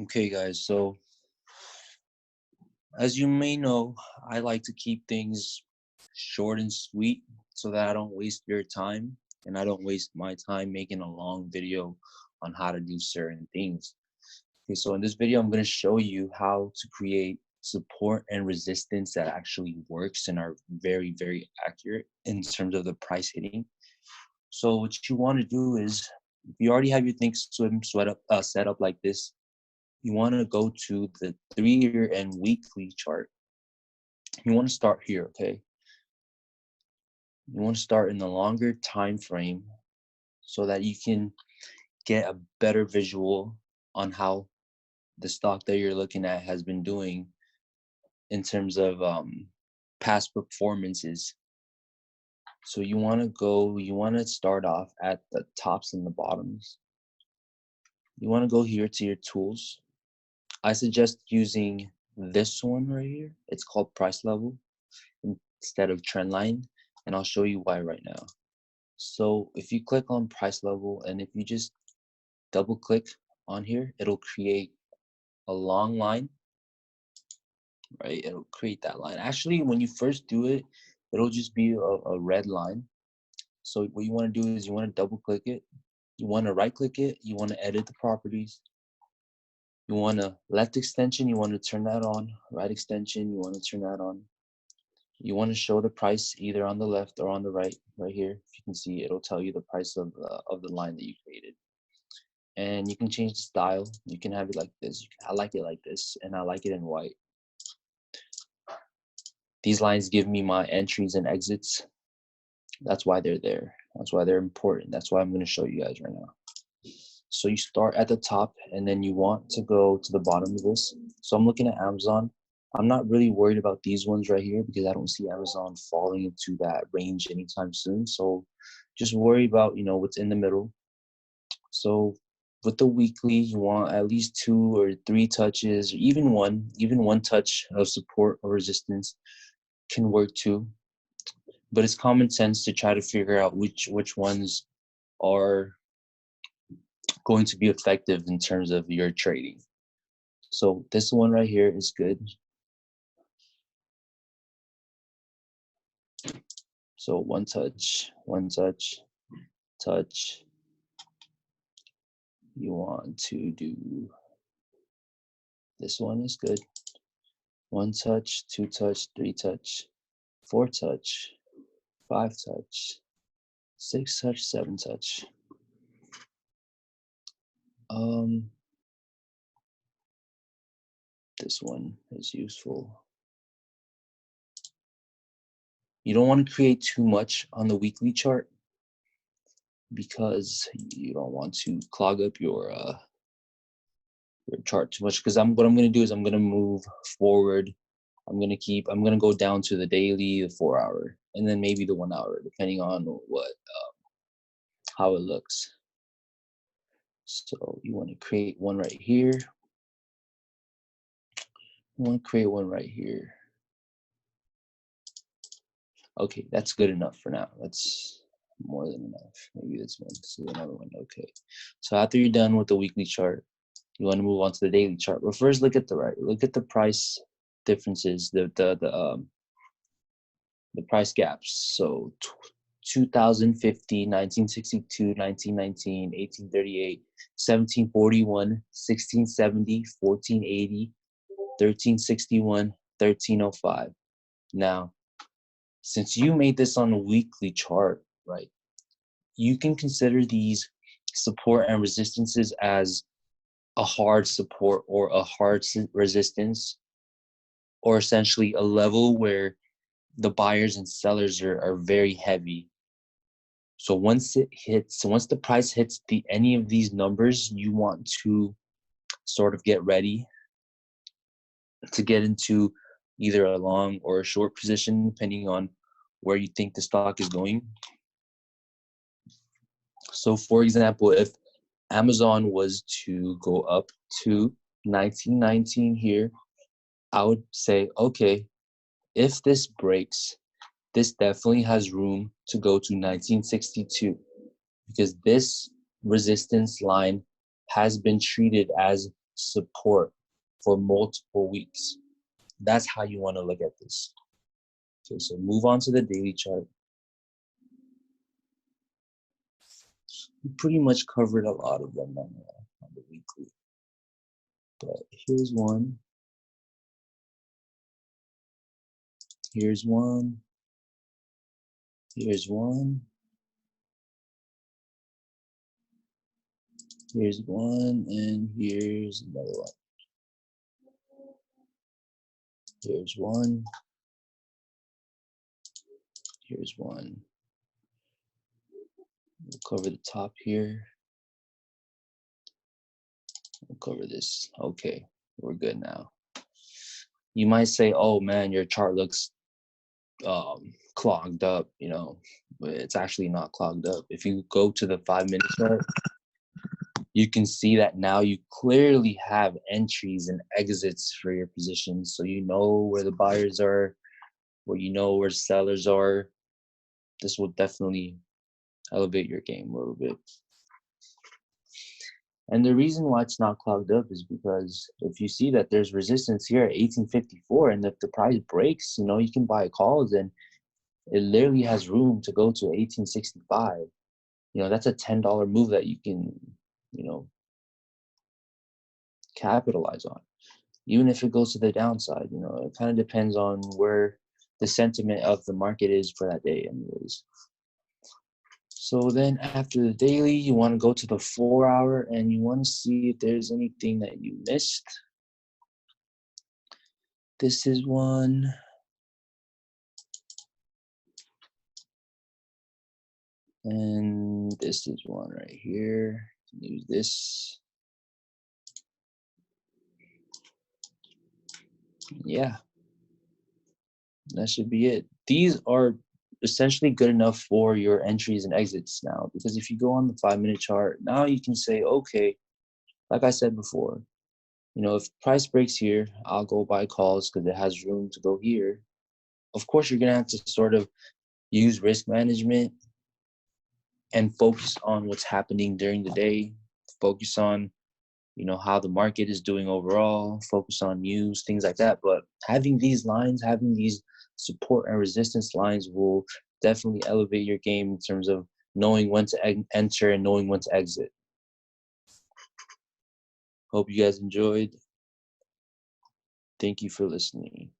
Okay, guys, so as you may know, I like to keep things short and sweet so that I don't waste your time and I don't waste my time making a long video on how to do certain things. Okay, so in this video, I'm going to show you how to create support and resistance that actually works and are very, very accurate in terms of the price hitting. So what you want to do is, if you already have your ThinkSwim set up like this, you want to go to the 3-year and weekly chart. You want to start here, okay? You want to start in the longer time frame so that you can get a better visual on how the stock that you're looking at has been doing in terms of past performances. So you want to start off at the tops and the bottoms. You want to go here to your tools. I suggest using this one right here. It's called price level instead of trend line, and I'll show you why right now. So if you click on price level and if you just double click on here, it'll create a long line, right? It'll create that line. Actually, when you first do it, it'll just be a red line. So what you want to do is you want to double click it. You want to right click it. You want to edit the properties. You want to left extension. You want to turn that on. Right extension. You want to turn that on. You want to show the price either on the left or on the right here. If you can see, it'll tell you the price of the line that you created. And you can change the style. You can have it like this. I like it like this, and I like it in white. These lines give me my entries and exits. That's why they're there. That's why they're important. That's why I'm going to show you guys right now. So you start at the top, and then you want to go to the bottom of this. So I'm looking at Amazon. I'm not really worried about these ones right here because I don't see Amazon falling into that range anytime soon. So just worry about, what's in the middle. So with the weekly, you want at least 2 or 3 touches, or even one touch of support or resistance can work too. But it's common sense to try to figure out which ones are going to be effective in terms of your trading. So this one right here is good. So one touch, touch. You want to do, this one is good. 1 touch, 2 touch, 3 touch, 4 touch, 5 touch, 6 touch, 7 touch. This one is useful. You don't want to create too much on the weekly chart because you don't want to clog up your chart too much. Because what I'm going to do is I'm going to move forward. I'm going to go down to the daily, the 4 hour, and then maybe the 1 hour, depending on how it looks. So you want to create one right here. You want to create one right here. Okay, that's good enough for now. That's more than enough. Maybe this one. Let's do another one. Okay. So after you're done with the weekly chart, you want to move on to the daily chart. But first, look at the right. Look at the price differences. The price gaps. So 2050, 1962, 1919, 1838, 1741, 1670, 1480, 1361, 1305. Now, since you made this on a weekly chart, right, you can consider these support and resistances as a hard support or a hard resistance, or essentially a level where the buyers and sellers are very heavy. So once the price hits any of these numbers, you want to sort of get ready to get into either a long or a short position, depending on where you think the stock is going. So for example, if Amazon was to go up to 1919 here, I would say, okay, if this breaks, this definitely has room to go to 1962 because this resistance line has been treated as support for multiple weeks. That's how you want to look at this. Okay, so move on to the daily chart. We pretty much covered a lot of them on the weekly. But here's one. Here's one. Here's one. Here's one, and here's another one. Here's one. Here's one. We'll cover the top here. We'll cover this. Okay, we're good now. You might say, oh man, your chart looks clogged up, you know, but it's actually not clogged up. If you go to the 5-minute chart, you can see that now you clearly have entries and exits for your positions. So you know where the buyers are, where you know where sellers are. This will definitely elevate your game a little bit. And the reason why it's not clogged up is because if you see that there's resistance here at 1854, and if the price breaks, you know, you can buy calls, and it literally has room to go to 1865. You know, that's a $10 move that you can, you know, capitalize on, even if it goes to the downside. You know, it kind of depends on where the sentiment of the market is for that day anyways. So then after the daily, you want to go to the 4-hour, and you want to see if there's anything that you missed. This is one. And this is one right here. Use this. Yeah, that should be it. These are essentially good enough for your entries and exits now, because if you go on the 5-minute chart, now you can say, okay, like I said before, you know, if price breaks here, I'll go buy calls because it has room to go here. Of course, you're going to have to sort of use risk management and focus on what's happening during the day, focus on, you know, how the market is doing overall, focus on news, things like that. But having these lines, having these support and resistance lines will definitely elevate your game in terms of knowing when to enter and knowing when to exit. Hope you guys enjoyed. Thank you for listening.